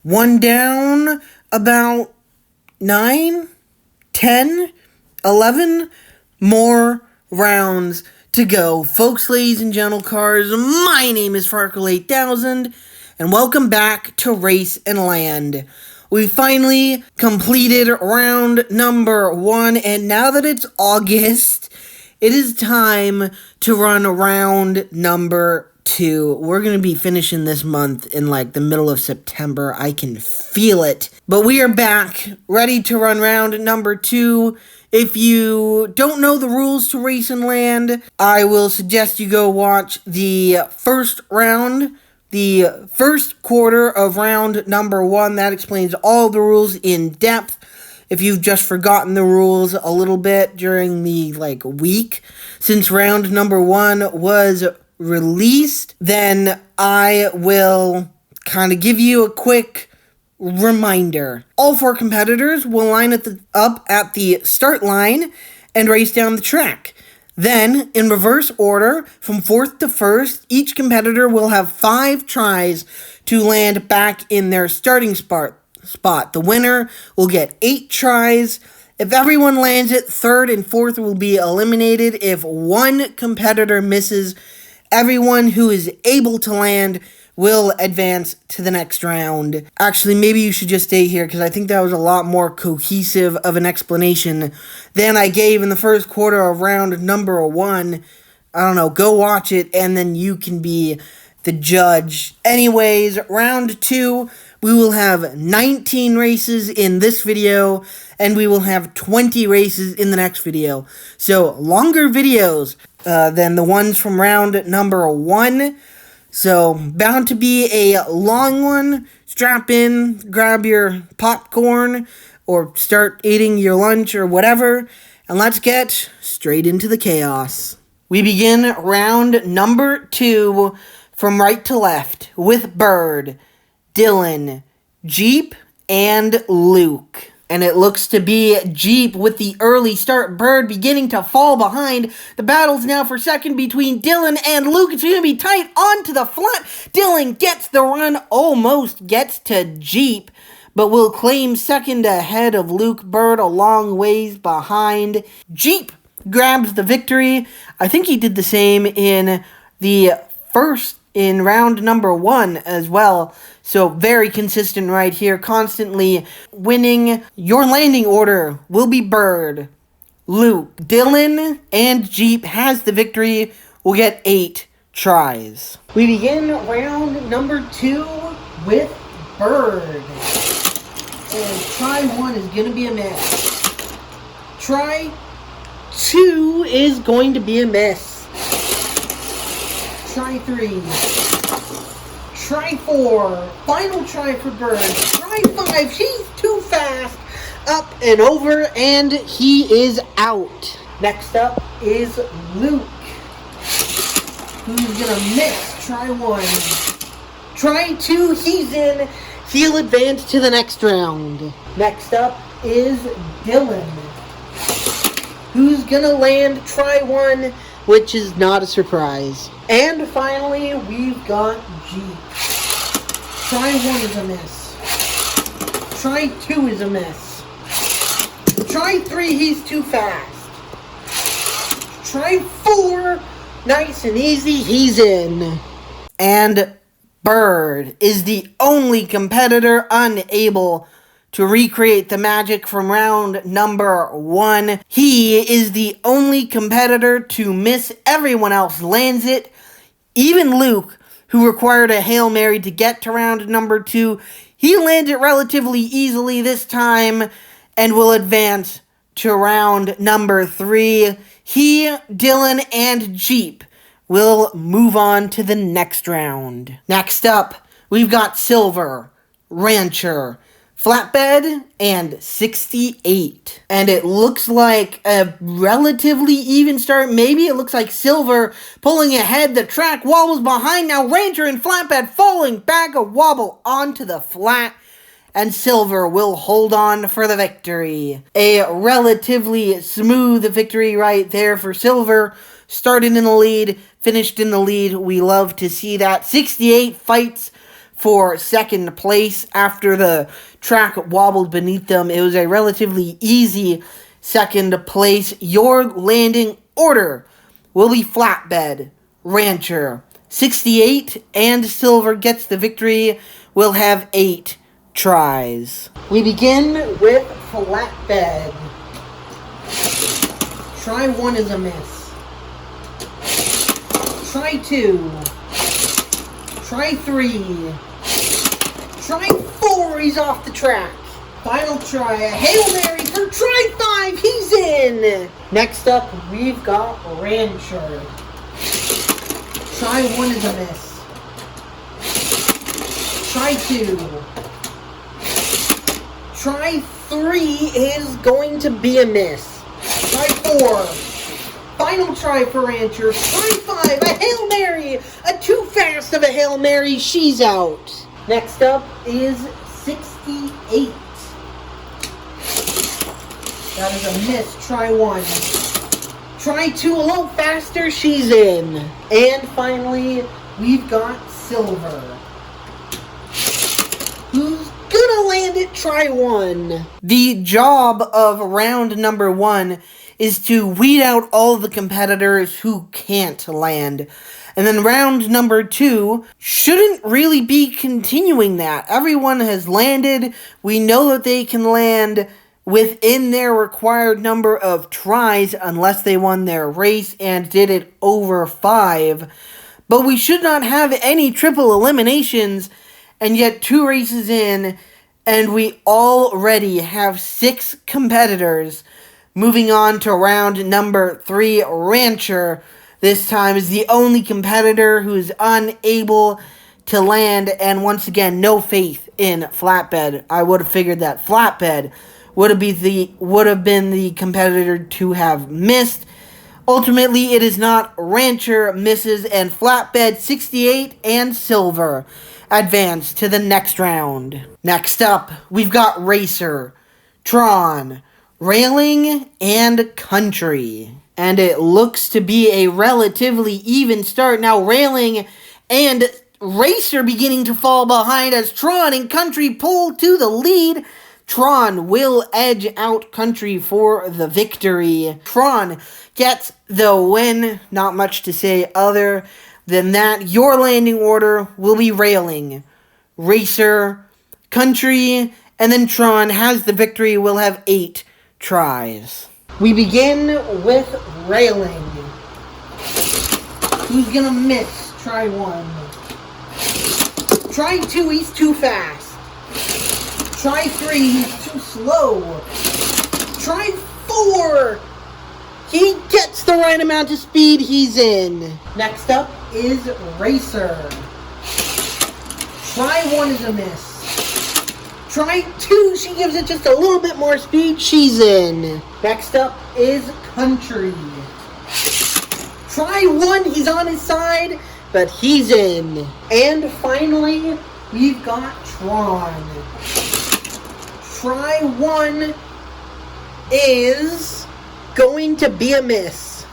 One down, about 9, 10, 11 more rounds to go. Folks, ladies and gentle cars, my name is Farkle8000, and welcome back to Race and Land. We finally completed round number 1, and now that it's August, it is time to run round number 2. We're going to be finishing this month in like the middle of September. I can feel it. But we are back, ready to run round number 2. If you don't know the rules to Race and Land, I will suggest you go watch the first round, the first quarter of round number 1. That explains all the rules in depth. If you've just forgotten the rules a little bit during the week since round number 1 was released, then I will kind of give you a quick reminder. All 4 competitors will line up at the start line and race down the track. Then, in reverse order, from 4th to 1st, each competitor will have 5 tries to land back in their starting spot. The winner will get 8 tries. If everyone lands it, 3rd and 4th will be eliminated. If one competitor misses, everyone who is able to land will advance to the next round. Actually, maybe you should just stay here because I think that was a lot more cohesive of an explanation than I gave in the first quarter of round number 1. I don't know, go watch it and then you can be the judge. Anyways, round 2, we will have 19 races in this video, and we will have 20 races in the next video. So, longer videos than the ones from round number 1. So, bound to be a long one. Strap in, grab your popcorn, or start eating your lunch or whatever, and let's get straight into the chaos. We begin round number 2 from right to left with Bird, Dylan, Jeep, and Luke. And it looks to be Jeep with the early start. Bird beginning to fall behind. The battle's now for second between Dylan and Luke. It's going to be tight onto the flat. Dylan gets the run, almost gets to Jeep, but will claim second ahead of Luke. Bird a long ways behind. Jeep grabs the victory. I think he did the same in round number 1 as well. So very consistent right here, constantly winning. Your landing order will be Bird, Luke, Dylan, and Jeep has the victory. Will get 8 tries. We begin round number 2 with Bird. And try 1 is going to be a miss. Try 2 is going to be a miss. Try 3. Try 4. Final try for Bird. Try 5. He's too fast. Up and over, and he is out. Next up is Luke, who's gonna miss. Try 1. Try 2. He's in. He'll advance to the next round. Next up is Dylan, who's gonna land. Try 1. Which is not a surprise. And finally, we've got Jeep. Try 1 is a miss. Try 2 is a miss. Try 3, he's too fast. Try 4, nice and easy, he's in. And Bird is the only competitor unable to recreate the magic from round number 1. He is the only competitor to miss. Everyone else lands it. Even Luke, who required a Hail Mary to get to round number 2, he lands it relatively easily this time and will advance to round number 3. He, Dylan, and Jeep will move on to the next round. Next up, we've got Silver, Rancher, Flatbed, and 68. And it looks like a relatively even start. Maybe it looks like Silver pulling ahead. The track wobbles behind. Now Rancher and Flatbed falling back a wobble onto the flat. And Silver will hold on for the victory. A relatively smooth victory right there for Silver. Started in the lead, finished in the lead. We love to see that. 68 fights for second place after the track wobbled beneath them. It was a relatively easy second place. Your landing order will be Flatbed, Rancher, 68, and Silver gets the victory. Will have 8 tries. We begin with Flatbed. Try 1 is a miss. Try 2. Try 3. Try 4, he's off the track. Final try, a Hail Mary for try 5, he's in. Next up, we've got Rancher. Try 1 is a miss. Try 2. Try 3 is going to be a miss. Try 4. Final try for Rancher. Try 5. A Hail Mary. A too fast of a Hail Mary. She's out. Next up is 68. That is a miss. Try 1. Try 2 a little faster. She's in. And finally, we've got Silver. Who's gonna land it? Try 1. The job of round number 1 is to weed out all the competitors who can't land. And then round number 2 shouldn't really be continuing that. Everyone has landed. We know that they can land within their required number of tries unless they won their race and did it over 5. But we should not have any triple eliminations. And yet 2 races in, and we already have 6 competitors. Moving on to round number 3, Rancher. This time is the only competitor who is unable to land, and once again, no faith in Flatbed. I would have figured that Flatbed would have been the competitor to have missed. Ultimately, it is not. Rancher misses, and Flatbed, 68, and Silver advance to the next round. Next up, we've got Racer, Tron, Railing, and Country. And it looks to be a relatively even start. Now Railing and Racer beginning to fall behind as Tron and Country pull to the lead. Tron will edge out Country for the victory. Tron gets the win. Not much to say other than that. Your landing order will be Railing, Racer, Country, and then Tron has the victory. Will have 8 tries. We begin with Railing. Who's gonna miss? Try 1. Try 2, he's too fast. Try 3, he's too slow. Try 4. He gets the right amount of speed, he's in. Next up is Racer. Try 1 is a miss. Try 2, she gives it just a little bit more speed, she's in. Next up is Country. Try 1, he's on his side, but he's in. And finally, we've got Tron. Try 1 is going to be a miss.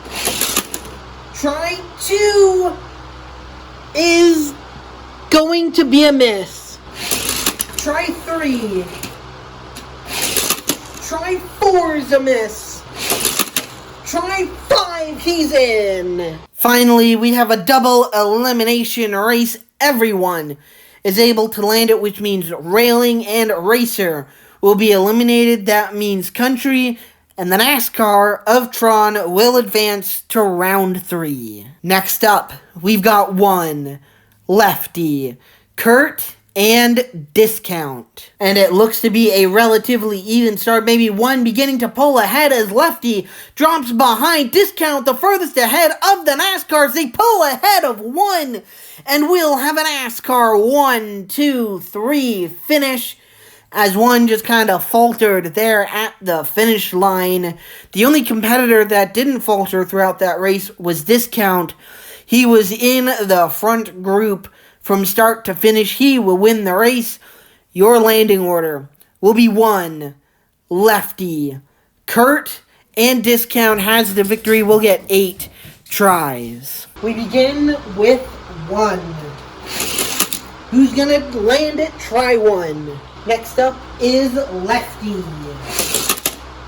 Try 2 is going to be a miss. Try 3. Try 4 is a miss. Try 5, he's in. Finally, we have a double elimination race. Everyone is able to land it, which means Railing and Racer will be eliminated. That means Country and the NASCAR of Tron will advance to round 3. Next up, we've got 1, Lefty, Kurt, and Discount. And it looks to be a relatively even start. Maybe 1 beginning to pull ahead as Lefty drops behind Discount, the furthest ahead of the NASCARs. They pull ahead of 1, and we'll have a NASCAR 1, 2, 3 finish. As 1 just kind of faltered there at the finish line. The only competitor that didn't falter throughout that race was Discount. He was in the front group from start to finish. He will win the race. Your landing order will be 1, Lefty, Kurt, and Discount has the victory. We'll get 8 tries. We begin with 1. Who's gonna land it? Try one. Next up is Lefty.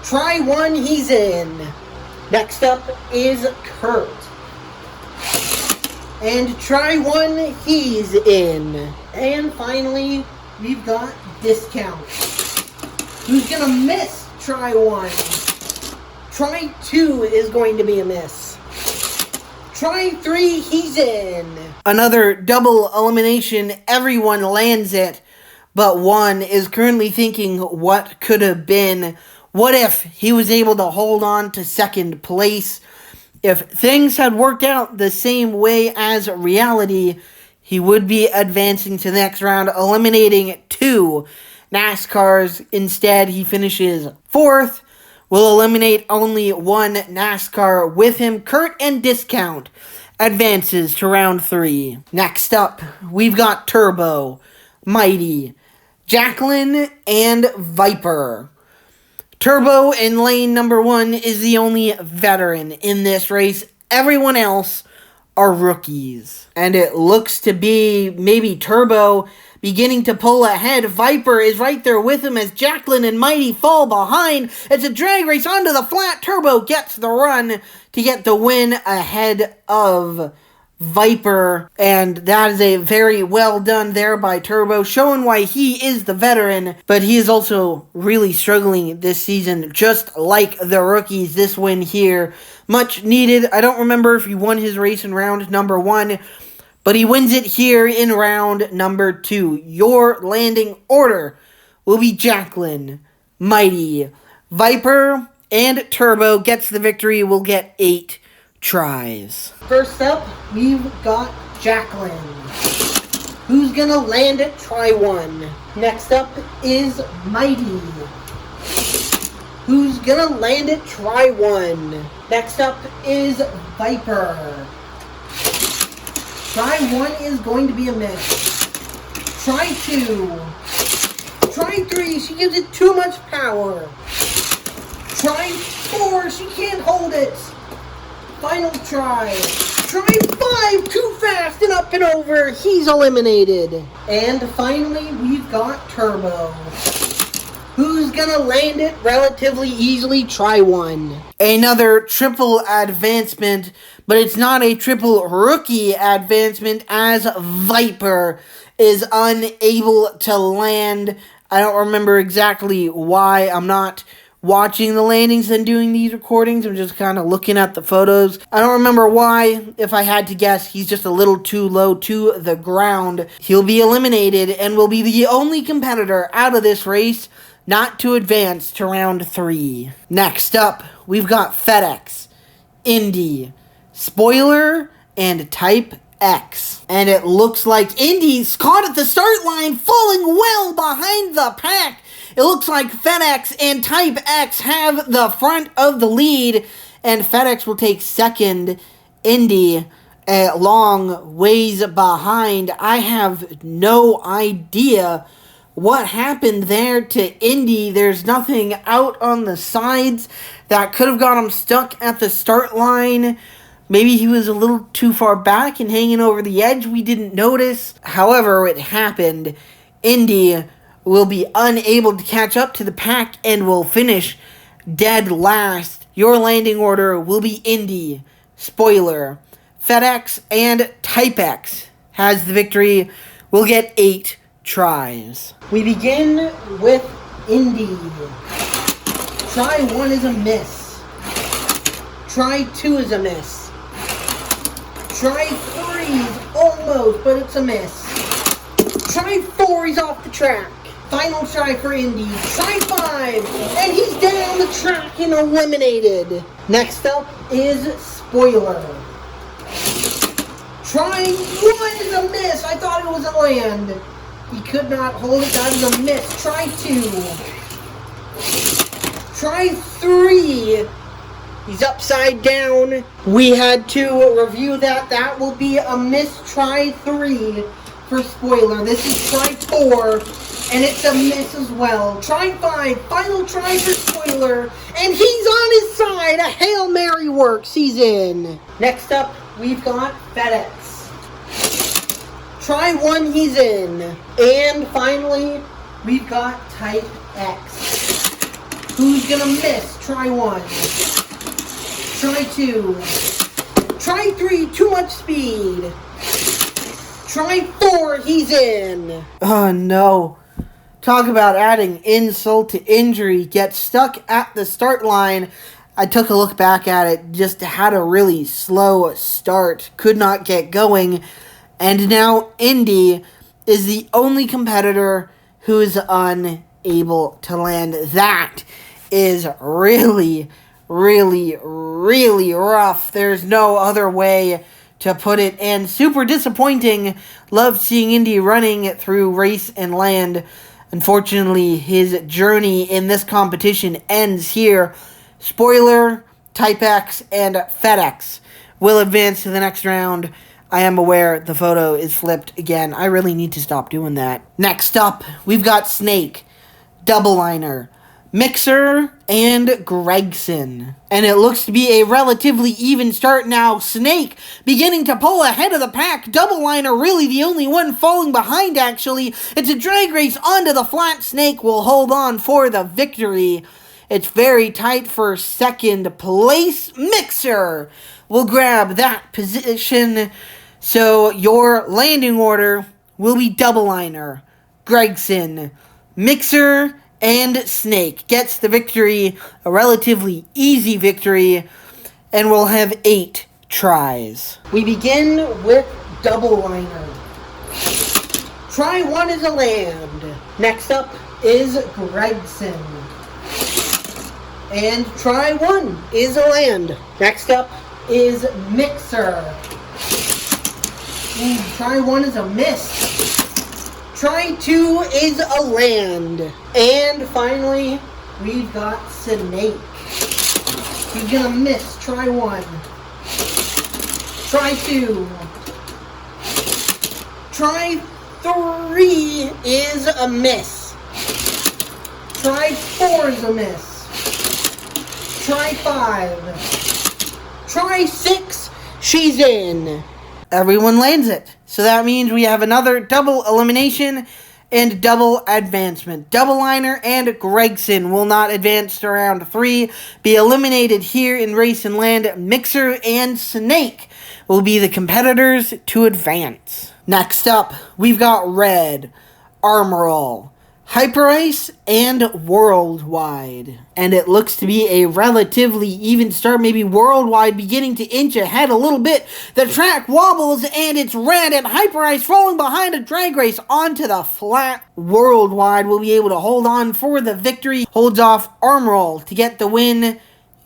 Try one, he's in. Next up is Kurt. And try one, he's in. And finally, we've got Discount. Who's gonna miss? Try one. Try two is going to be a miss. Try three, he's in. Another double elimination, everyone lands it, but one is currently thinking what could have been. What if he was able to hold on to second place? If things had worked out the same way as reality, he would be advancing to the next round, eliminating 2 NASCARs. Instead, he finishes 4th. Will eliminate only 1 NASCAR with him. Kurt and Discount advances to round 3. Next up, we've got Turbo, Mighty, Jacqueline, and Viper. Turbo in lane number 1 is the only veteran in this race. Everyone else are rookies. And it looks to be maybe Turbo beginning to pull ahead. Viper is right there with him as Jacqueline and Mighty fall behind. It's a drag race onto the flat. Turbo gets the run to get the win ahead of Viper, and that is a very well done there by Turbo, showing why he is the veteran, but he is also really struggling this season, just like the rookies. This win here, much needed. I don't remember if he won his race in round number 1, but he wins it here in round number 2. Your landing order will be Jacqueline, Mighty, Viper, and Turbo. Gets the victory, will get 8 tries. First up, we've got Jacqueline. Who's gonna land it? Try one. Next up is Mighty. Who's gonna land it? Try one. Next up is Viper. Try one is going to be a miss. Try two. Try three, she gives it too much power. Try four, she can't hold it. Final try. Try 5, too fast and up and over. He's eliminated. And finally, we've got Turbo. Who's gonna land it relatively easily? Try one. Another triple advancement, but it's not a triple rookie advancement as Viper is unable to land. I don't remember exactly why. I'm not watching the landings and doing these recordings. I'm just kind of looking at the photos. I don't remember why. If I had to guess, he's just a little too low to the ground. He'll be eliminated and will be the only competitor out of this race not to advance to round 3. Next up, we've got FedEx, Indy, Spoiler, and Type X. And it looks like Indy's caught at the start line, falling well behind the pack. It looks like FedEx and Type X have the front of the lead, and FedEx will take second. Indy a long ways behind. I have no idea what happened there to Indy. There's nothing out on the sides that could have got him stuck at the start line. Maybe he was a little too far back and hanging over the edge. We didn't notice. However, it happened. Indy will be unable to catch up to the pack and will finish dead last. Your landing order will be Indy, Spoiler, FedEx, and Type X. Has the victory, will get 8 tries. We begin with Indy. Try 1 is a miss. Try 2 is a miss. Try 3 is almost, but it's a miss. Try 4, he's off the track. Final try for Indy. Try 5, and he's down the track and eliminated. Next up is Spoiler. Try 1 is a miss. I thought it was a land. He could not hold it. That is a miss. Try 2. Try 3. He's upside down. We had to review that. That will be a miss. Try 3 for Spoiler. This is try 4, and it's a miss as well. Try 5. Final try for Spoiler, and he's on his side. A Hail Mary works. He's in. Next up, we've got FedEx. Try 1, he's in. And finally, we've got Type X. Who's gonna miss? Try 1. Try 2. Try 3, too much speed. Try 4, he's in. Oh no. Talk about adding insult to injury. Gets stuck at the start line. I took a look back at it. Just had a really slow start. Could not get going. And now Indy is the only competitor who is unable to land. That is really, really, really rough. There's no other way to put it. And super disappointing. Loved seeing Indy running through race and land. Unfortunately, his journey in this competition ends here. Spoiler, Type X and FedEx will advance to the next round. I am aware the photo is flipped again. I really need to stop doing that. Next up, we've got Snake, Double Liner, Mixer, and Gregson. And it looks to be a relatively even start now. Snake beginning to pull ahead of the pack. Double Liner really the only one falling behind, actually. It's a drag race onto the flat. Snake will hold on for the victory. It's very tight for second place. Mixer will grab that position. So your landing order will be Double Liner, Gregson, Mixer, and Snake. Gets the victory, a relatively easy victory, and we'll have 8 tries. We begin with Double Liner. Try 1 is a land. Next up is Gregson. And try 1 is a land. Next up is Mixer. Try 1 is a miss. Try 2 is a land. And finally, we've got Snake. He's gonna miss. Try 1. Try 2. Try 3 is a miss. Try 4 is a miss. Try 5. Try 6. She's in. Everyone lands it. So that means we have another double elimination and double advancement. Double Liner and Gregson will not advance to round 3. Be eliminated here in Race and Land. Mixer and Snake will be the competitors to advance. Next up, we've got Red, Armor All, Hyper Ice, and Worldwide. And it looks to be a relatively even start, maybe Worldwide beginning to inch ahead a little bit. The track wobbles and it's Red and Hyper Ice falling behind a drag race onto the flat. Worldwide will be able to hold on for the victory. Holds off Armor All to get the win.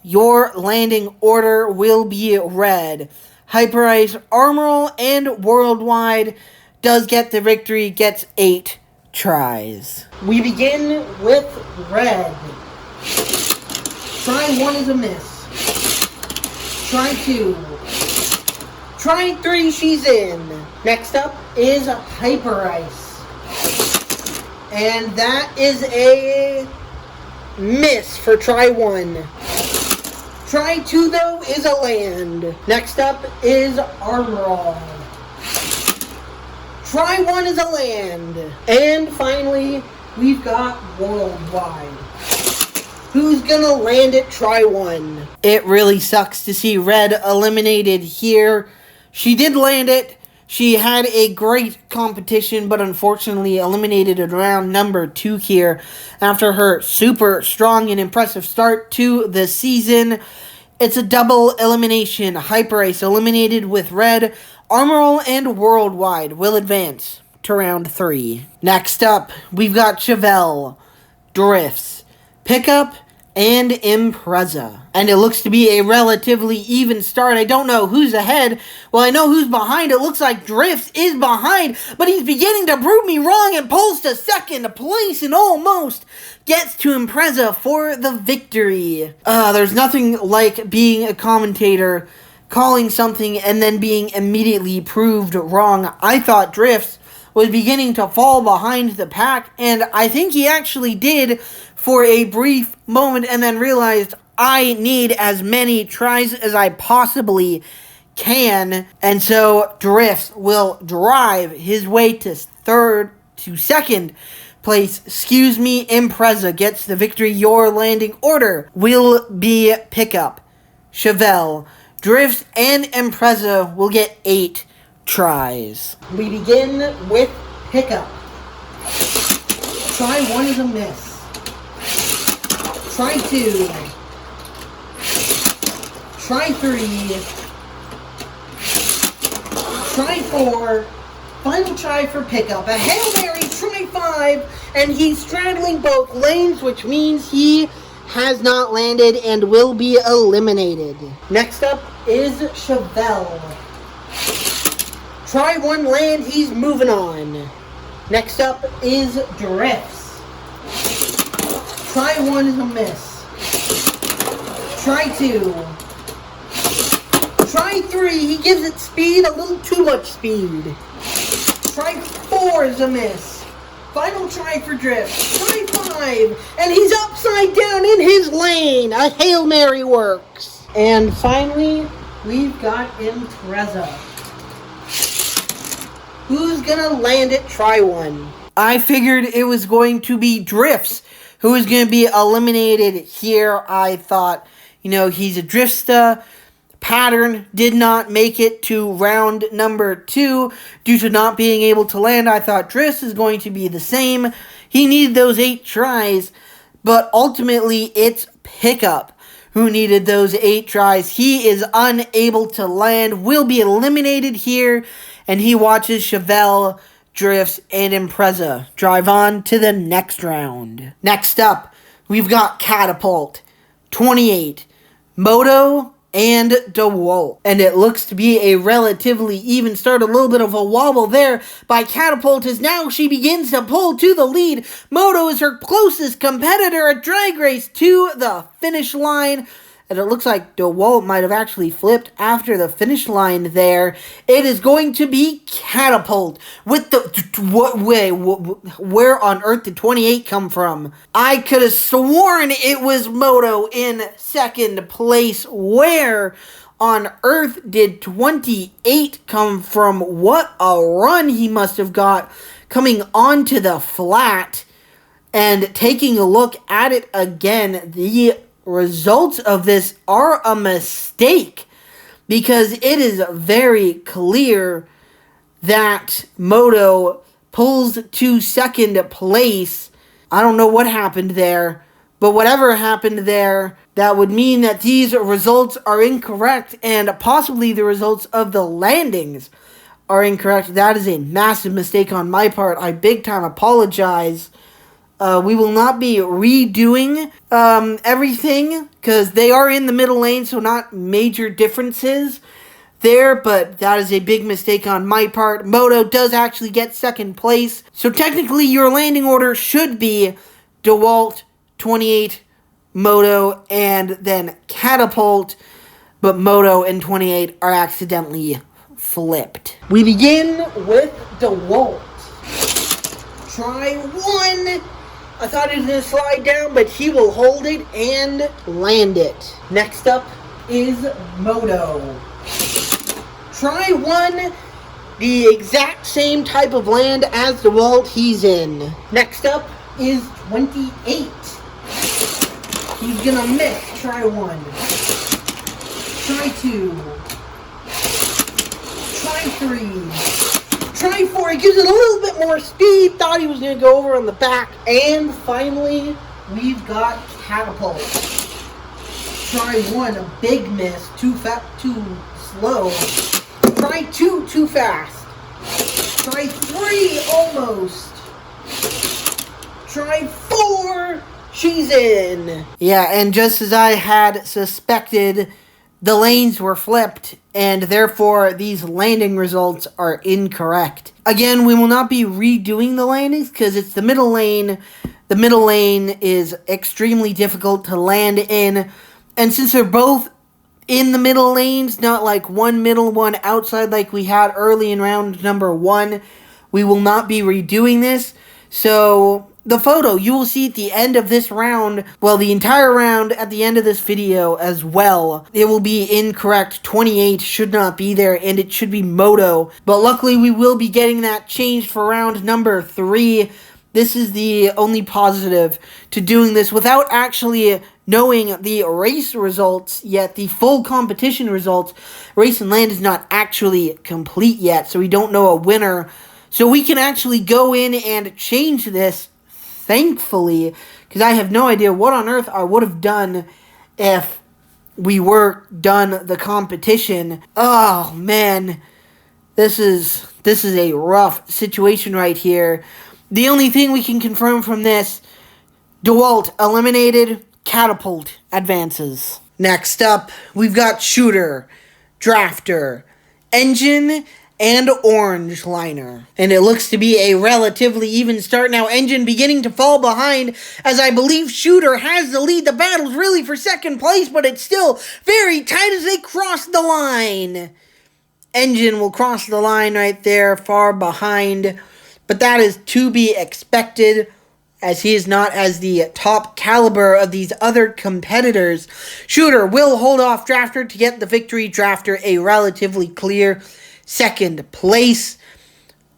Your landing order will be Red, Hyper Ice, Armor All, and Worldwide does get the victory, gets 8 tries. We begin with Red. Try 1 is a miss. Try 2. Try 3, she's in. Next up is Hyper Ice. And that is a miss for try 1. Try 2, though, is a land. Next up is Armor All. Try 1 is a land. And finally, we've got Worldwide. Who's gonna land it? Try 1. It really sucks to see Red eliminated here. She did land it. She had a great competition, but unfortunately eliminated at round number 2 here after her super strong and impressive start to the season. It's a double elimination. Hyper Ice eliminated with Red. Armor All and Worldwide will advance to round 3. Next up, we've got Chevelle, Drifts, Pickup, and Impreza. And it looks to be a relatively even start. I don't know who's ahead. Well, I know who's behind. It looks like Drifts is behind, but he's beginning to prove me wrong and pulls to second place and almost gets to Impreza for the victory. There's nothing like being a commentator, calling something and then being immediately proved wrong. I thought Drifts was beginning to fall behind the pack, and I think he actually did for a brief moment and then realized I need as many tries as I possibly can, and so Drifts will drive his way to second place. Excuse me, Impreza gets the victory. Your landing order will be Pickup, Chevelle, Drifts, and Impreza will get 8 tries. We begin with Pickup. Try 1 is a miss. Try 2. Try 3. Try 4. Final try for Pickup. A Hail Mary, try 5. And he's straddling both lanes, which means he has not landed and will be eliminated. Next up is Chevelle. Try 1 land, he's moving on. Next up is Drifts. Try 1 is a miss. Try 2. Try 3, he gives it speed, a little too much speed. Try 4 is a miss. Final try for Drifts. Try 5, and he's upside down in his lane. A Hail Mary works. And finally, we've got Impreza. Who's gonna land it? Try 1. I figured it was going to be Drifts who was going to be eliminated here. I thought, he's a Driftsta. Pattern did not make it to round number 2 due to not being able to land. I thought Drifts is going to be the same. He needed those 8 tries, but ultimately it's Pickup who needed those 8 tries. He is unable to land, will be eliminated here, and he watches Chevelle, Drifts, and Impreza drive on to the next round. Next up, we've got Catapult, 28, Moto, and DeWalt. And it looks to be a relatively even start. A little bit of a wobble there by Catapult as now she begins to pull to the lead. Moto is her closest competitor at Drag Race to the finish line. And it looks like DeWalt might have actually flipped after the finish line there. It is going to be Catapult with the... Where on earth did 28 come from? I could have sworn it was Moto in second place. Where on earth did 28 come from? What a run he must have got coming onto the flat. And taking a look at it again, the results of this are a mistake because it is very clear that Moto pulls to second place. I don't know what happened there, but whatever happened there, that would mean that these results are incorrect and possibly the results of the landings are incorrect. That is a massive mistake on my part. I big time apologize. We will not be redoing everything because they are in the middle lane, so not major differences there, but that is a big mistake on my part. Moto does actually get second place, so technically your landing order should be DeWalt, 28, Moto, and then Catapult, but Moto and 28 are accidentally flipped. We begin with DeWalt. Try 1. I thought he was going to slide down, but he will hold it and land it. Next up is Moto. Try 1, the exact same type of land as DeWalt he's in. Next up is 28. He's going to miss. Try 1. Try 2. Try 3. Try 4, he gives it a little bit more speed, thought he was going to go over on the back, and finally, we've got Catapult. Try 1, a big miss, too slow. Try 2, too fast. Try 3, almost. Try 4, she's in. Yeah, and just as I had suspected, the lanes were flipped, and therefore these landing results are incorrect. Again, we will not be redoing the landings because it's the middle lane. The middle lane is extremely difficult to land in, and since they're both in the middle lanes, not like one middle, one outside like we had early in round number 1, we will not be redoing this. So the photo you will see at the end of this round, well, the entire round at the end of this video as well, it will be incorrect. 28 should not be there, and it should be Moto. But luckily, we will be getting that changed for round number 3. This is the only positive to doing this without actually knowing the race results yet, the full competition results. Race and Land is not actually complete yet, so we don't know a winner. So we can actually go in and change this, thankfully, because I have no idea what on earth I would have done if we were done the competition. Oh, man. This is a rough situation right here. The only thing we can confirm from this, DeWalt eliminated, Catapult advances. Next up, we've got Shooter, Drafter, Engine, and Orange Liner. And it looks to be a relatively even start now. Engine beginning to fall behind, as I believe Shooter has the lead. The battle's really for second place, but it's still very tight as they cross the line. Engine will cross the line right there, far behind. But that is to be expected, as he is not as the top caliber of these other competitors. Shooter will hold off Drafter to get the victory. Drafter a relatively clear second place.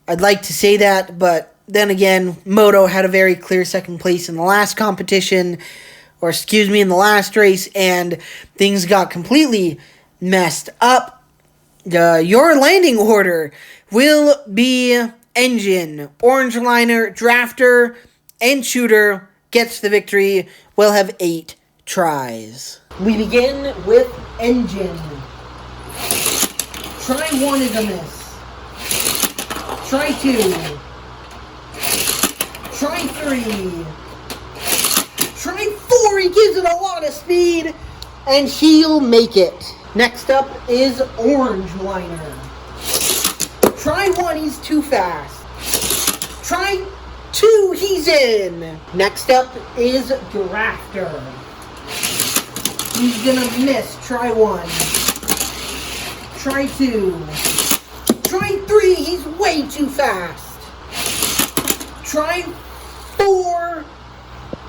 I'd like to say that, but then again, Moto had a very clear second place in the last competition, or excuse me, in the last race, and things got completely messed up. Your landing order will be Engine, Orange Liner, Drafter, and Shooter gets the victory. We'll have 8 tries. We begin with Engine. Try 1 is a miss. Try 2. Try 3. Try 4. He gives it a lot of speed, and he'll make it. Next up is Orange Liner. Try 1, he's too fast. Try 2, he's in. Next up is Drafter. He's gonna miss. Try 1. Try 2. Try 3, he's way too fast. Try 4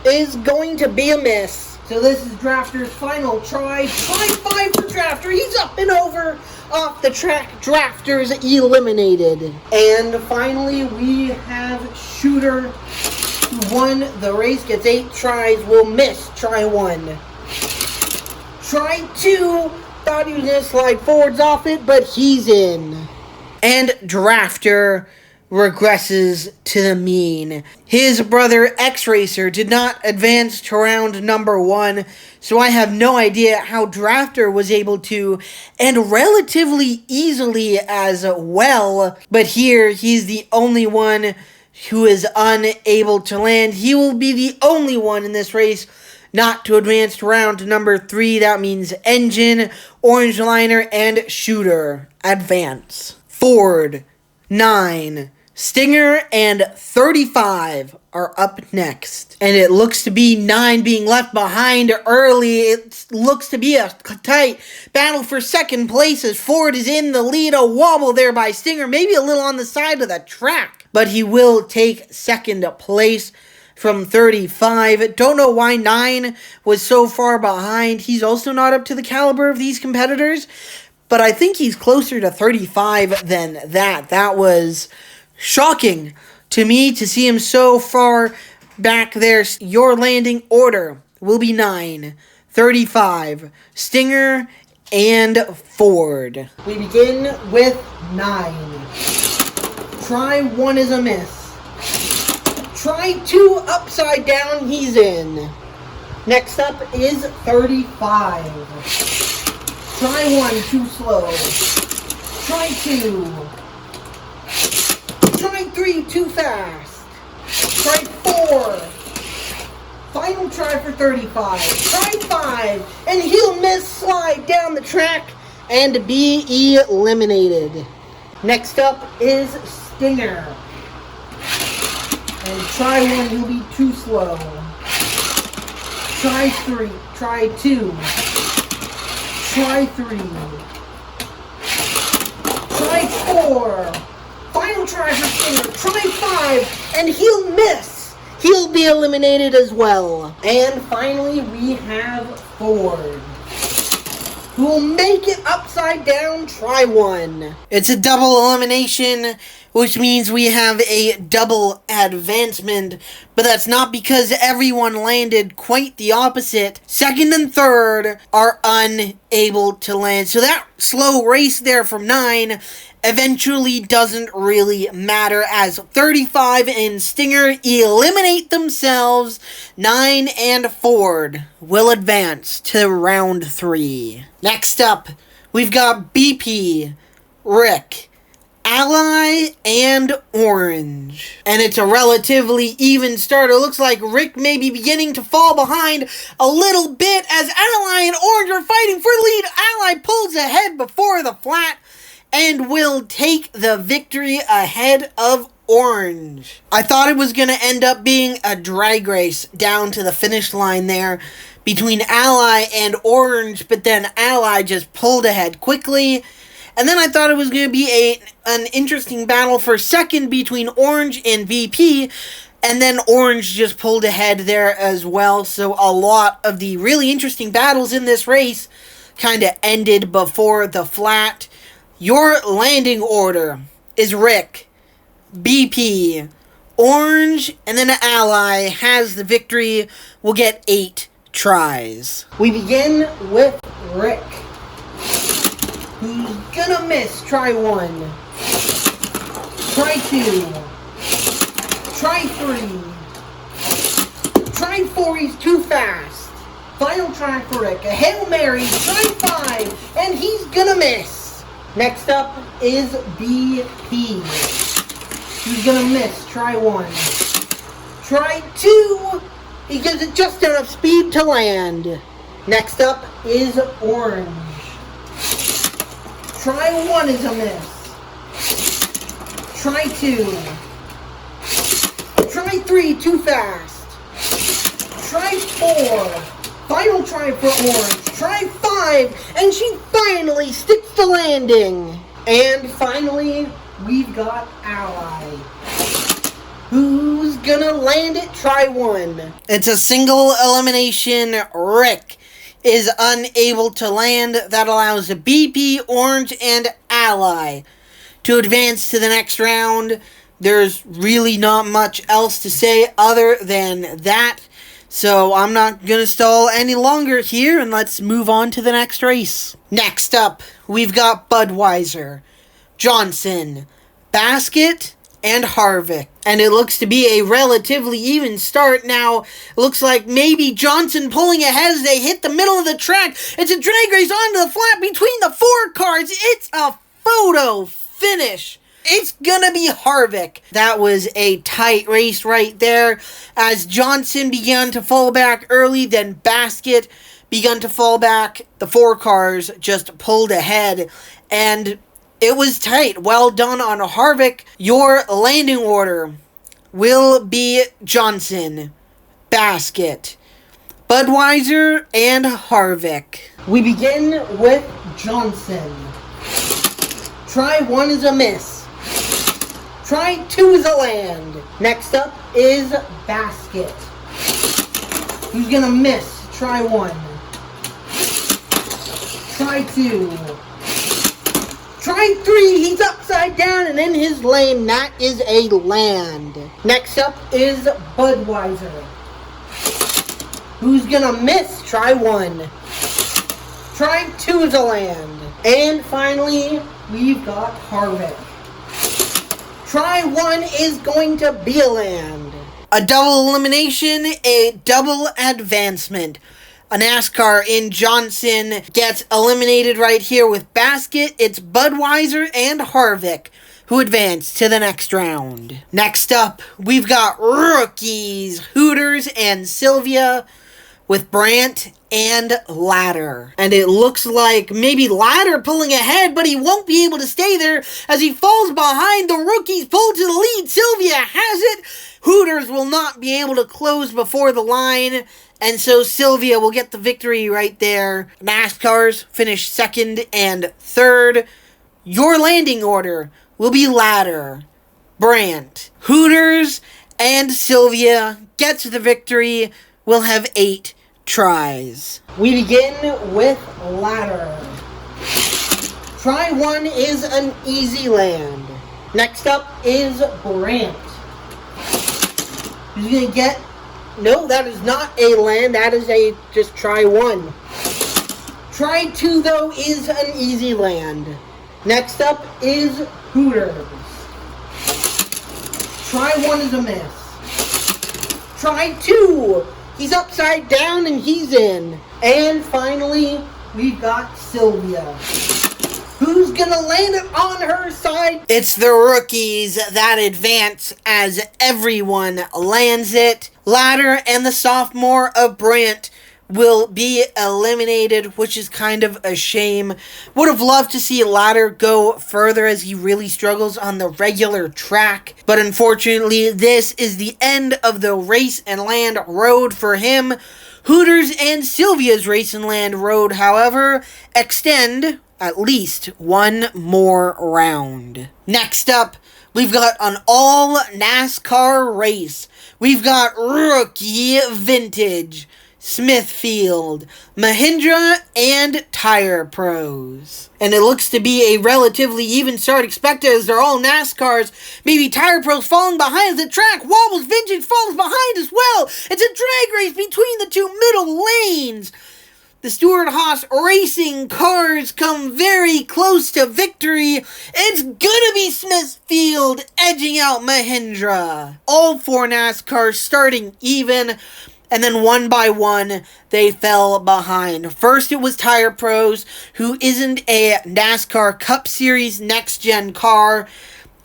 is going to be a miss. So this is Drafter's final try. Try 5 for Drafter. He's up and over. Off the track, Drafter's eliminated. And finally, we have Shooter, who won the race, gets 8 tries, will miss. Try 1. Try 2, thought he was going to slide forwards off it, but he's in. And Drafter regresses to the mean. His brother X-Racer did not advance to round number 1, so I have no idea how Drafter was able to, and relatively easily as well. But here, he's the only one who is unable to land. He will be the only one in this race not to advance to round number 3. That means Engine, Orange Liner, and Shooter advance. Ford, 9, Stinger, and 35 are up next. And it looks to be 9 being left behind early. It looks to be a tight battle for second place as Ford is in the lead. A wobble there by Stinger, maybe a little on the side of the track. But he will take second place from 35. Don't know why 9 was so far behind. He's also not up to the caliber of these competitors. But I think he's closer to 35 than that. That was shocking to me to see him so far back there. Your landing order will be 9, 35, Stinger, and Ford. We begin with 9. Try 1 is a miss. Try 2 upside down, he's in. Next up is 35. Try 1, too slow. Try 2. Try 3, too fast. Try 4. Final try for 35. Try 5. And he'll miss, slide down the track, and be eliminated. Next up is Stinger. And try 1, he'll be too slow. Try 3. Try 2. Try 3. Try 4. Final try for Stinger. Try 5. And he'll miss. he'll be eliminated as well. And finally, we have Ford, who will make it upside down, try one. It's a double elimination, which means we have a double advancement, but that's not because everyone landed, quite the opposite. Second and third are unable to land. So that slow race there from 9 eventually doesn't really matter, as 35 and Stinger eliminate themselves. 9 and Ford will advance to round 3. Next up, we've got BP, Rick, Ally, and Orange. And it's a relatively even start. It looks like Rick may be beginning to fall behind a little bit as Ally and Orange are fighting for the lead. Ally pulls ahead before the flat and will take the victory ahead of Orange. I thought it was going to end up being a drag race down to the finish line there between Ally and Orange, but then Ally just pulled ahead quickly. And then I thought it was going to be an interesting battle for second between Orange and VP, and then Orange just pulled ahead there as well. So a lot of the really interesting battles in this race kind of ended before the flat. Your landing order is Rick, BP, Orange, and then Ally has the victory. Will get 8 tries. We begin with Rick, who's gonna miss. Try 1. Try 2. Try 3. Try 4, he's too fast. Final try for Rick. A Hail Mary. Try 5, and he's gonna miss. Next up is BP. He's gonna miss. Try 1. Try 2. He gives it just enough speed to land. Next up is Orange. Try 1 is a miss. Try 2. Try 3, too fast. Try 4. Final try for Orange. Try 5, and she finally sticks the landing. And finally, we've got Ally, who's gonna land it. Try 1. It's a single elimination. Rick is unable to land. That allows the BP, Orange, and Ally to advance to the next round. There's really not much else to say other than that. So I'm not going to stall any longer here, and let's move on to the next race. Next up, we've got Budweiser, Johnson, Basket, and Harvick. And it looks to be a relatively even start. Now, it looks like maybe Johnson pulling ahead as they hit the middle of the track. It's a drag race onto the flat between the 4 cars. It's a photo finish. It's gonna be Harvick. That was a tight race right there as Johnson began to fall back early, then Basket began to fall back. The 4 cars just pulled ahead, and it was tight. Well done on Harvick. Your landing order will be Johnson, Basket, Budweiser, and Harvick. We begin with Johnson. Try 1 is a miss. Try 2 is a land. Next up is Basket, who's gonna miss. Try 1. Try 2. Try 3. He's upside down and in his lane. That is a land. Next up is Budweiser, who's gonna miss. Try 1. Try 2 is a land. And finally, we've got Harvick. Try 1 is going to be a land. A double elimination, a double advancement. A NASCAR in Johnson gets eliminated right here with Basket. It's Budweiser and Harvick who advance to the next round. Next up, we've got rookies, Hooters and Sylvia with Brandt and Ladder. And it looks like maybe Ladder pulling ahead, but he won't be able to stay there as he falls behind. The rookies pull to the lead. Sylvia has it. Hooters will not be able to close before the line, and so Sylvia will get the victory right there. NASCARs finish second and third. Your landing order will be Ladder, Brandt, Hooters, and Sylvia gets the victory. We'll have 8 tries. We begin with ladder. Try 1 is an easy land. Next up is Brant. He's gonna get... No, that is not a land. That is a just try 1. Try 2, though, is an easy land. Next up is Hooters. Try 1 is a miss. Try 2. He's upside down and he's in. And finally, we've got Sylvia. Who's gonna land it on her side? It's the rookies that advance as everyone lands it. Ladder and the sophomore of Brant will be eliminated, which is kind of a shame. Would have loved to see Ladder go further as he really struggles on the regular track. But unfortunately, this is the end of the Race and Land road for him. Hooters and Sylvia's Race and Land road, however, extend at least one more round. Next up, we've got an all NASCAR race. We've got Rookie Vintage, Smithfield, Mahindra, and Tire Pros. And it looks to be a relatively even start expected as they're all NASCARs. Maybe Tire Pros falling behind the track. Wobbles Vintage falls behind as well. It's a drag race between the two middle lanes. The Stewart-Haas Racing cars come very close to victory. It's gonna be Smithfield edging out Mahindra. All 4 NASCARs starting even, and then one by one, they fell behind. First, it was Tire Pros, who isn't a NASCAR Cup Series next-gen car.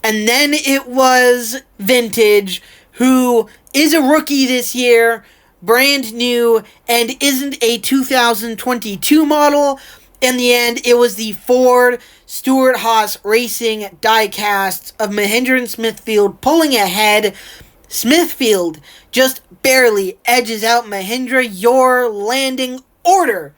And then it was Vintage, who is a rookie this year, brand new, and isn't a 2022 model. In the end, it was the Ford Stewart-Haas Racing diecasts of Mahindra and Smithfield pulling ahead. Smithfield just barely edges out Mahindra. Your landing order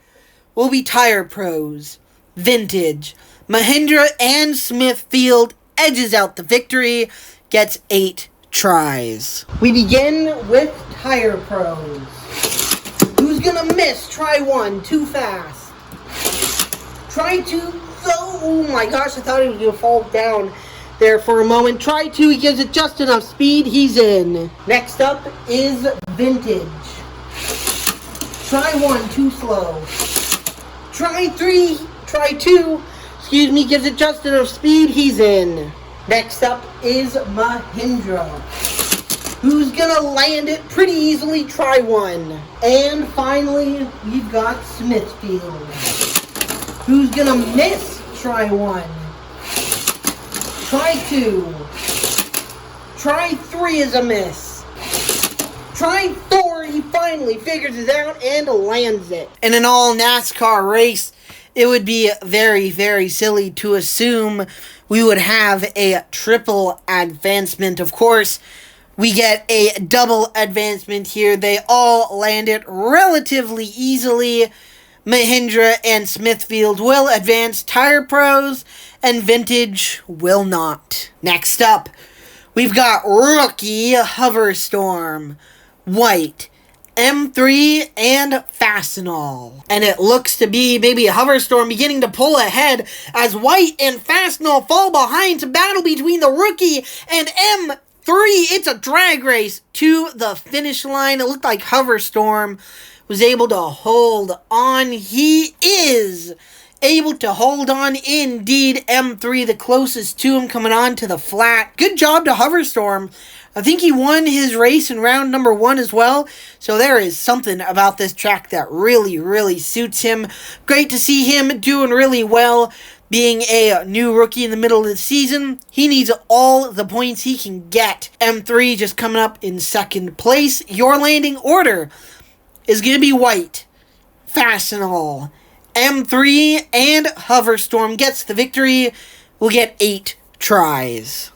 will be Tire Pros, Vintage, Mahindra, and Smithfield edges out the victory, gets 8 tries. We begin with Tire Pros. Who's gonna miss? Try 1, too fast. Try 2, oh my gosh, I thought he was gonna fall down there for a moment. Try 2, he gives it just enough speed, he's in. Next up is Vintage. Try 1, too slow. Try 3, try 2, gives it just enough speed, he's in. Next up is Mahindra. Who's gonna land it pretty easily? Try 1. And finally, we've got Smithfield. Who's gonna miss? Try 1. Try 2. Try 3 is a miss. Try 4, he finally figures it out and lands it. In an all NASCAR race, it would be very, very silly to assume we would have a triple advancement. Of course, we get a double advancement here. They all land it relatively easily. Mahindra and Smithfield will advance. Tire Pros and Vintage will not. Next up, we've got Rookie Hoverstorm, White, M3, and Fastenal. And it looks to be maybe Hoverstorm beginning to pull ahead as White and Fastenal fall behind to battle between the Rookie and M3. It's a drag race to the finish line. It looked like Hoverstorm was able to hold on. He is able to hold on indeed. M3 the closest to him coming on to the flat. Good job to Hoverstorm. I think he won his race in round number 1 as well. So there is something about this track that really, really suits him. Great to see him doing really well. Being a new rookie in the middle of the season, he needs all the points he can get. M3 just coming up in second place. Your landing order is going to be White, Fastenal, M3, and Hoverstorm gets the victory. We'll get 8 tries.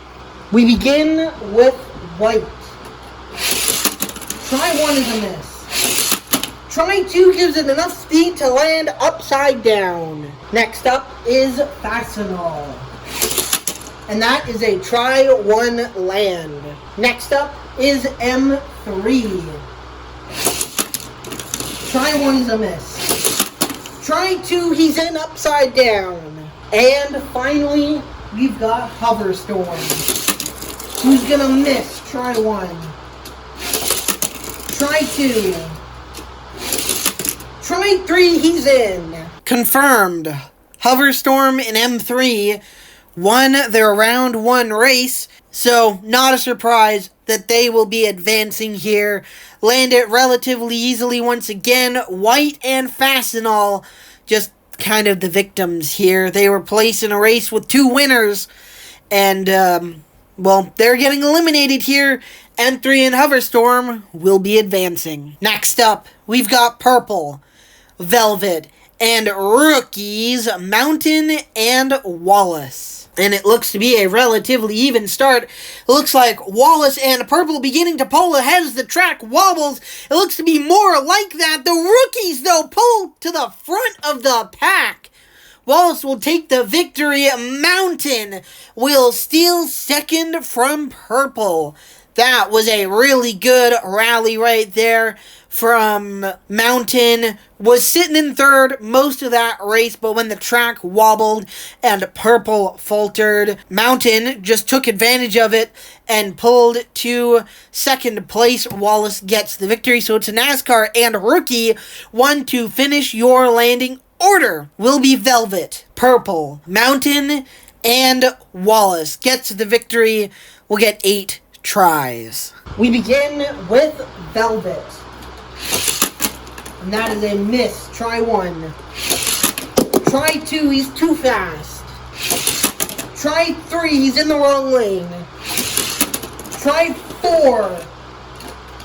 We begin with White. Try 1 is a miss. Try 2 gives it enough speed to land upside down. Next up is Fastenal. And that is a try 1 land. Next up is M3. Try 1's a miss. Try 2, he's in upside down. And finally, we've got Hoverstorm. Who's gonna miss? Try 1. Try 2. Try 3, he's in. Confirmed. Hoverstorm and M3 won their round 1 race, so not a surprise that they will be advancing here. Land it relatively easily once again. White and Fastenal, just kind of the victims here. They were placed in a race with 2 winners, and, well, they're getting eliminated here. M3 and Hoverstorm will be advancing. Next up, we've got Purple, Velvet, and rookies Mountain and Wallace. And it looks to be a relatively even start. It looks like Wallace and Purple beginning to pull ahead as the track wobbles. It looks to be more like that. The rookies, though, pull to the front of the pack. Wallace will take the victory. Mountain will steal second from Purple. That was a really good rally right there from Mountain. Was sitting in third most of that race, but when the track wobbled and Purple faltered, Mountain just took advantage of it and pulled to second place. Wallace gets the victory, so it's a NASCAR and rookie. 1 to finish your landing order will be Velvet, Purple, Mountain, and Wallace. Gets the victory. We'll get 8 tries. We begin with Velvet. And that is a miss. Try 1. Try 2, he's too fast. Try 3, he's in the wrong lane. Try 4.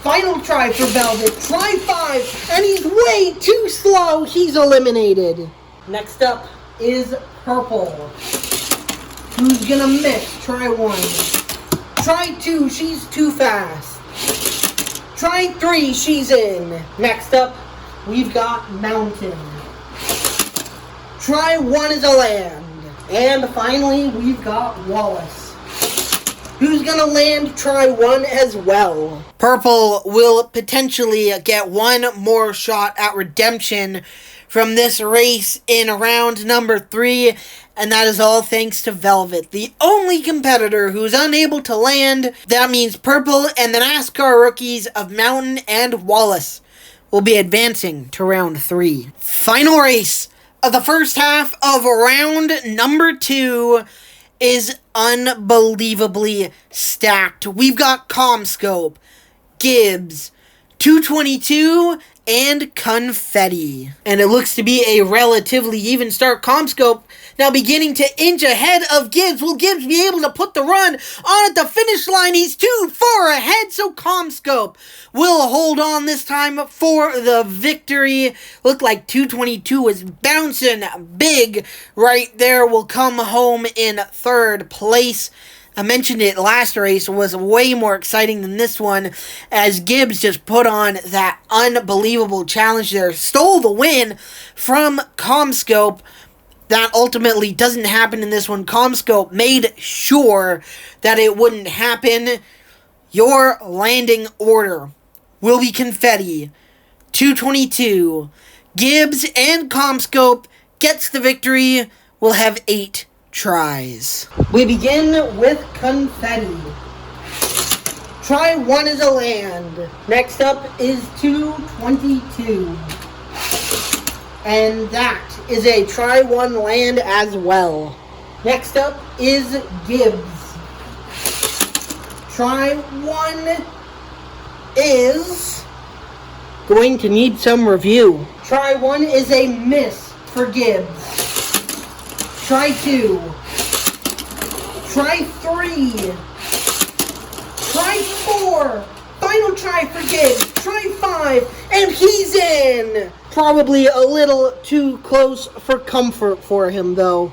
Final try for Velvet. Try 5, and he's way too slow. He's eliminated. Next up is Purple. Who's gonna miss? Try 1. Try 2, she's too fast. Try 3, she's in. Next up, we've got Mountain. Try 1 is a land. And finally, we've got Wallace. Who's gonna land try 1 as well? Purple will potentially get 1 more shot at redemption from this race in round number 3, and that is all thanks to Velvet, the only competitor who's unable to land. That means Purple and the NASCAR rookies of Mountain and Wallace will be advancing to round 3. Final race of the first half of round number 2 is unbelievably stacked. We've got CommScope, Gibbs, 222, and Confetti. And it looks to be a relatively even start. CommScope now beginning to inch ahead of Gibbs. Will Gibbs be able to put the run on at the finish line? He's too far ahead, so CommScope will hold on this time for the victory. Looked like 222 was bouncing big right there. Will come home in third place. I mentioned it last race was way more exciting than this one, as Gibbs just put on that unbelievable challenge there. Stole the win from CommScope. That ultimately doesn't happen in this one. CommScope made sure that it wouldn't happen. Your landing order will be Confetti, 222. Gibbs and CommScope gets the victory. We'll have 8 tries. We begin with Confetti. Try 1 is a land. Next up is 222. And that is a try 1 land as well. Next up is Gibbs. Try 1 is going to need some review. Try 1 is a miss for Gibbs. Try 2. Try 3. Try 4. Final try for Gibbs. Try 5. And he's in. Probably a little too close for comfort for him, though.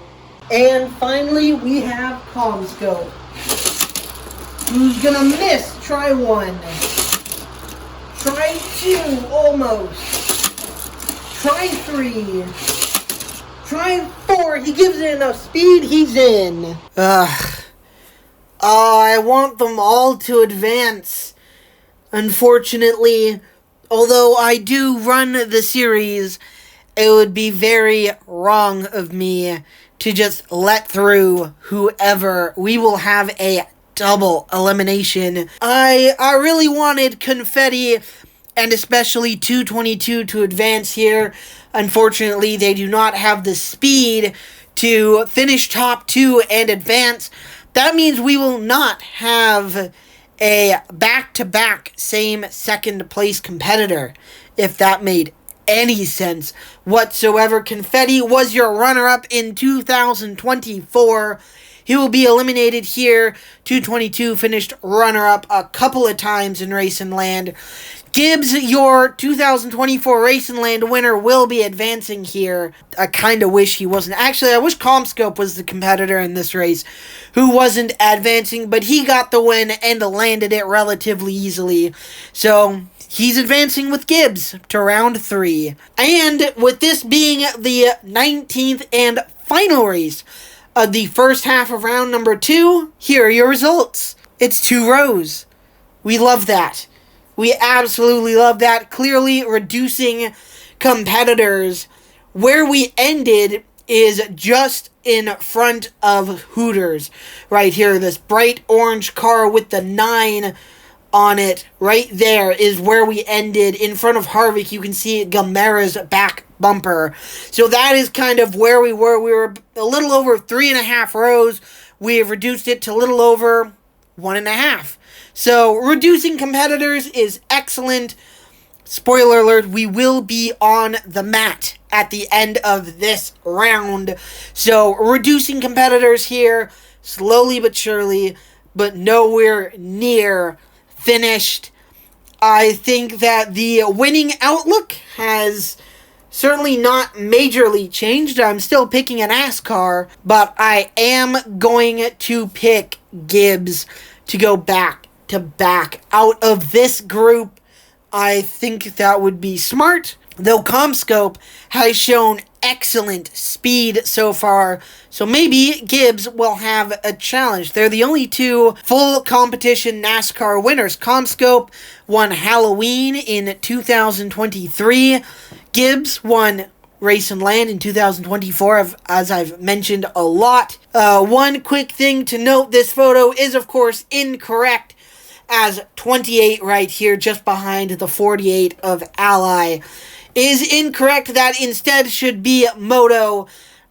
And finally, we have CommScope. Who's gonna miss? Try 1. Try 2. Almost. Try 3. Try 4. He gives it enough speed. He's in. I want them all to advance. Unfortunately, although I do run the series, it would be very wrong of me to just let through whoever. We will have a double elimination. I really wanted Confetti and especially 222 to advance here. Unfortunately, they do not have the speed to finish top two and advance. That means we will not have a back-to-back same second place competitor, if that made any sense whatsoever. Confetti was your runner-up in 2024. He will be eliminated here. 222 finished runner-up a couple of times in Racing Land. Gibbs, your 2024 Racing Land winner, will be advancing here. I kind of wish he wasn't. Actually, I wish Comscope was the competitor in this race who wasn't advancing, but he got the win and landed it relatively easily. So he's advancing with Gibbs to round 3. And with this being the 19th and final race of the first half of round number 2, here are your results. It's 2 rows. We love that. We absolutely love that. Clearly reducing competitors. Where we ended is just in front of Hooters. Right here, this bright orange car with the 9 on it. Right there is where we ended. In front of Harvick, you can see Gamera's back bumper. So that is kind of where we were. We were a little over 3.5 rows. We have reduced it to a little over 1.5. So, reducing competitors is excellent. Spoiler alert, we will be on the mat at the end of this round. So, reducing competitors here, slowly but surely, but nowhere near finished. I think that the winning outlook has certainly not majorly changed. I'm still picking a NASCAR, but I am going to pick Gibbs to go back to back out of this group. I think that would be smart, though Comscope has shown excellent speed so far, so maybe Gibbs will have a challenge. They're the only 2 full competition NASCAR winners. Comscope won Halloween in 2023. Gibbs won Racing Land in 2024, as I've mentioned a lot. One quick thing to note, this photo is of course incorrect, as 28 right here, just behind the 48 of Ally, is incorrect. That instead should be Moto.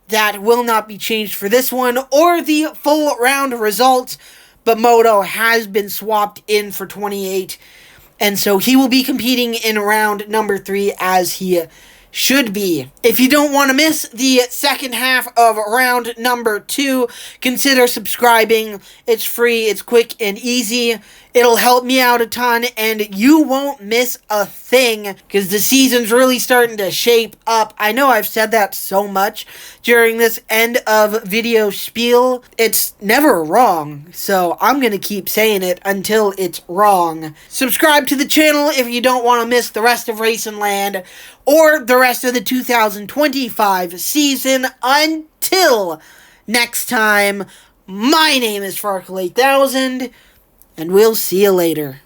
That will not be changed for this one, or the full round results, but Moto has been swapped in for 28, and so he will be competing in round number 3 as he should be. If you don't want to miss the second half of round number 2, consider subscribing. It's free, it's quick and easy. It'll help me out a ton, and you won't miss a thing, because the season's really starting to shape up. I know I've said that so much during this end of video spiel. It's never wrong, so I'm going to keep saying it until it's wrong. Subscribe to the channel if you don't want to miss the rest of Racing Land, or the rest of the 2025 season. Until next time, my name is Farkle8000, and we'll see you later.